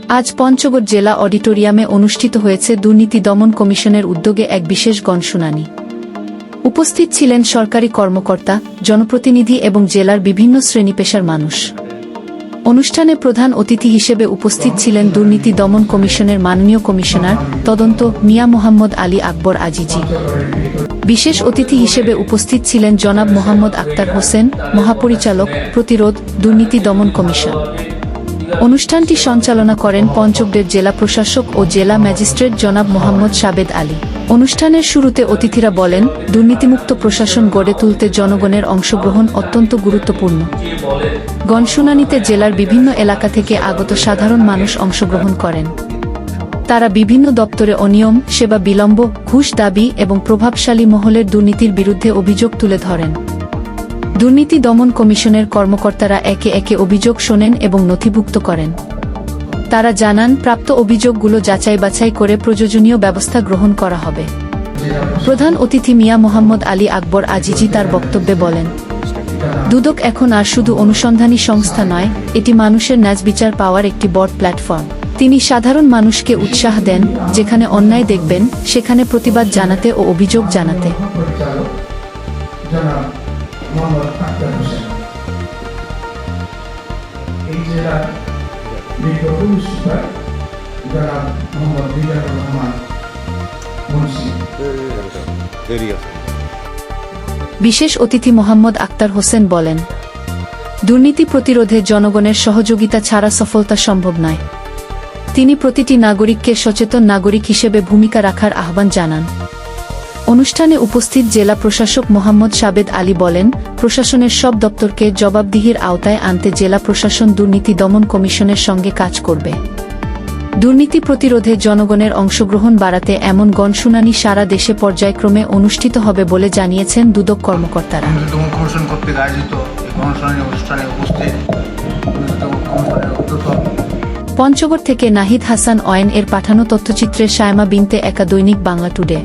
আজ পঞ্চগড় জেলা অডিটোরিয়ামে অনুষ্ঠিত হয়েছে দুর্নীতি দমন কমিশনের উদ্যোগে এক বিশেষ গণশুনানি। উপস্থিত ছিলেন সরকারি কর্মকর্তা, জনপ্রতিনিধি এবং জেলার বিভিন্ন শ্রেণী-পেশার মানুষ। অনুষ্ঠানে প্রধান অতিথি হিসেবে উপস্থিত ছিলেন দুর্নীতি দমন কমিশনের মাননীয় কমিশনার তদন্ত মিয়া মোহাম্মদ আলী আকবর আজিজি। বিশেষ অতিথি হিসেবে উপস্থিত ছিলেন জনাব মোহাম্মদ আক্তার হোসেন, মহাপরিচালক, প্রতিরোধ, দুর্নীতি দমন কমিশন। অনুষ্ঠানটি সঞ্চালনা করেন পঞ্চগড়ের জেলা প্রশাসক ও জেলা ম্যাজিস্ট্রেট জনাব মোহাম্মদ সাবেদ আলী। অনুষ্ঠানের শুরুতে অতিথিরা বলেন, দুর্নীতিমুক্ত প্রশাসন গড়ে তুলতে জনগণের অংশগ্রহণ অত্যন্ত গুরুত্বপূর্ণ। গণশুনানিতে জেলার বিভিন্ন এলাকা থেকে আগত সাধারণ মানুষ অংশগ্রহণ করেন। তারা বিভিন্ন দপ্তরে অনিয়ম, সেবা বিলম্ব, ঘুষ দাবি এবং প্রভাবশালী মহলের দুর্নীতির বিরুদ্ধে অভিযোগ তুলে ধরেন। দুর্নীতি দমন কমিশনের কর্মকর্তারা একে একে অভিযোগ শোনেন এবং নথিভুক্ত করেন। তারা জানান, প্রাপ্ত অভিযোগগুলো যাচাই বাছাই করে প্রয়োজনীয় ব্যবস্থা গ্রহণ করা হবে। প্রধান অতিথি মিয়া মোহাম্মদ আলী আকবর আজিজি তার বক্তব্যে বলেন, দুদক এখন আর শুধু অনুসন্ধানী সংস্থা নয়, এটি মানুষের ন্যায় বিচার পাওয়ার একটি বড় প্ল্যাটফর্ম। তিনি সাধারণ মানুষকে উৎসাহ দেন, যেখানে অন্যায় দেখবেন সেখানে প্রতিবাদ জানাতে ও অভিযোগ জানাতে। বিশেষ অতিথি মোহাম্মদ আক্তার হোসেন বলেন, দুর্নীতি প্রতিরোধে জনগণের সহযোগিতা ছাড়া সফলতা সম্ভব নয়। তিনি প্রতিটি নাগরিককে সচেতন নাগরিক হিসেবে ভূমিকা রাখার আহ্বান জানান। অনুষ্ঠানে উপস্থিত জেলা প্রশাসক মোহাম্মদ সাবেদ আলী বলেন, প্রশাসনের সব দপ্তরকে জবাবদিহির আওতায় আনতে জেলা প্রশাসন দুর্নীতি দমন কমিশনের সঙ্গে কাজ করবে। দুর্নীতি প্রতিরোধে জনগণের অংশগ্রহণ বাড়াতে এমন গণশুনানি সারা দেশে পর্যায়ক্রমে অনুষ্ঠিত হবে বলে জানিয়েছেন দুদক কর্মকর্তারা। পঞ্চগড় থেকে নাহিদ হাসান অয়েন এর পাঠানো তথ্যচিত্রে সায়মা বিনতে একা, দৈনিক বাংলা টুডে।